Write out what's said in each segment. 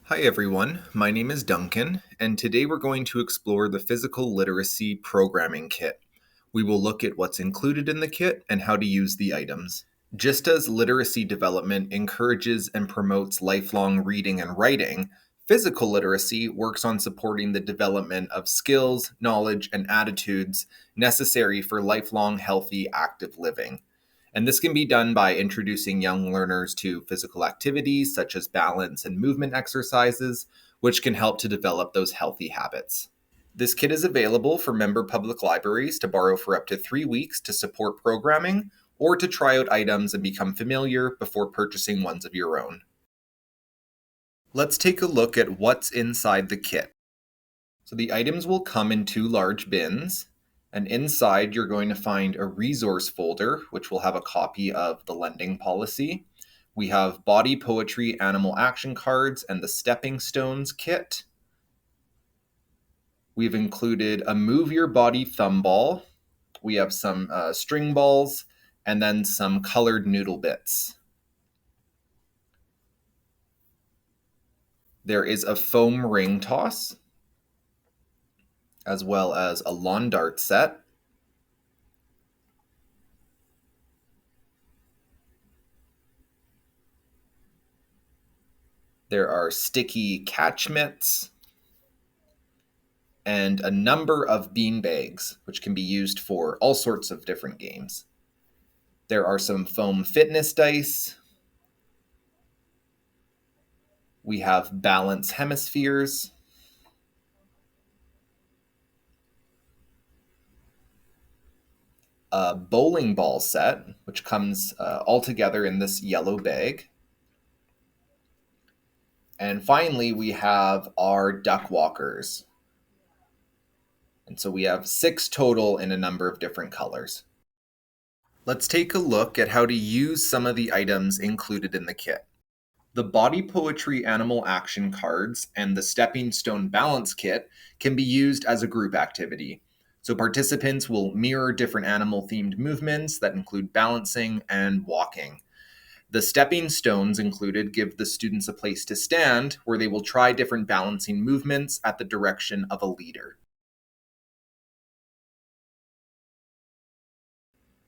Hi everyone, my name is Duncan, and today we're going to explore the Physical Literacy Programming Kit. We will look at what's included in the kit and how to use the items. Just as literacy development encourages and promotes lifelong reading and writing, physical literacy works on supporting the development of skills, knowledge, and attitudes necessary for lifelong healthy, active living. And this can be done by introducing young learners to physical activities such as balance and movement exercises, which can help to develop those healthy habits. This kit is available for member public libraries to borrow for up to 3 weeks to support programming or to try out items and become familiar before purchasing ones of your own. Let's take a look at what's inside the kit. So the items will come in 2 large bins, and inside you're going to find a resource folder, which will have a copy of the lending policy. We have body poetry animal action cards and the stepping stones kit. We've included a move your body thumb ball. We have some string balls and then some colored noodle bits. There is a foam ring toss, as well as a lawn dart set. There are sticky catch mitts and a number of bean bags, which can be used for all sorts of different games. There are some foam fitness dice. We have balance hemispheres. A bowling ball set, which comes all together in this yellow bag. And finally, we have our duck walkers. And so we have 6 total in a number of different colors. Let's take a look at how to use some of the items included in the kit. The Body Poetry Animal Action cards and the Stepping Stone Balance Kit can be used as a group activity. So participants will mirror different animal-themed movements that include balancing and walking. The stepping stones included give the students a place to stand where they will try different balancing movements at the direction of a leader.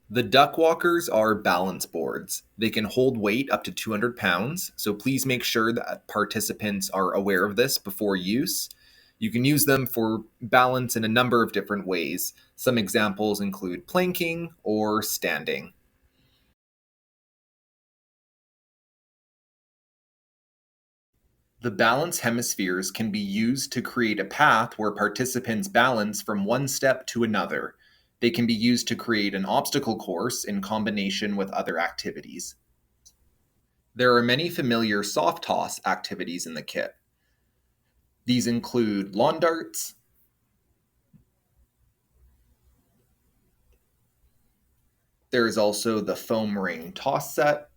The duck walkers are balance boards. They can hold weight up to 200 pounds, so please make sure that participants are aware of this before use. You can use them for balance in a number of different ways. Some examples include planking or standing. The balance hemispheres can be used to create a path where participants balance from one step to another. They can be used to create an obstacle course in combination with other activities. There are many familiar soft toss activities in the kit. These include lawn darts, there is also the foam ring toss set,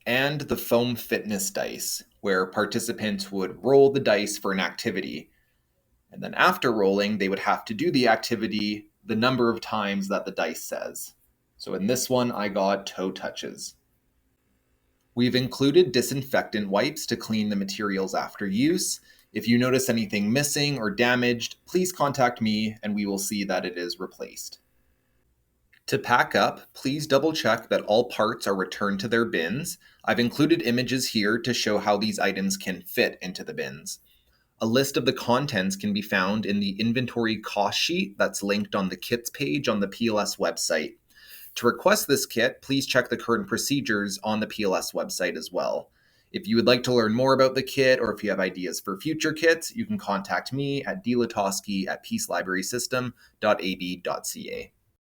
and the foam fitness dice, where participants would roll the dice for an activity. And then after rolling, they would have to do the activity the number of times that the dice says. So in this one, I got toe touches. We've included disinfectant wipes to clean the materials after use. If you notice anything missing or damaged, please contact me and we will see that it is replaced. To pack up, please double check that all parts are returned to their bins. I've included images here to show how these items can fit into the bins. A list of the contents can be found in the inventory cost sheet that's linked on the kits page on the PLS website. To request this kit, please check the current procedures on the PLS website as well. If you would like to learn more about the kit or if you have ideas for future kits, you can contact me at dlatosky@peacelibrarysystem.ab.ca.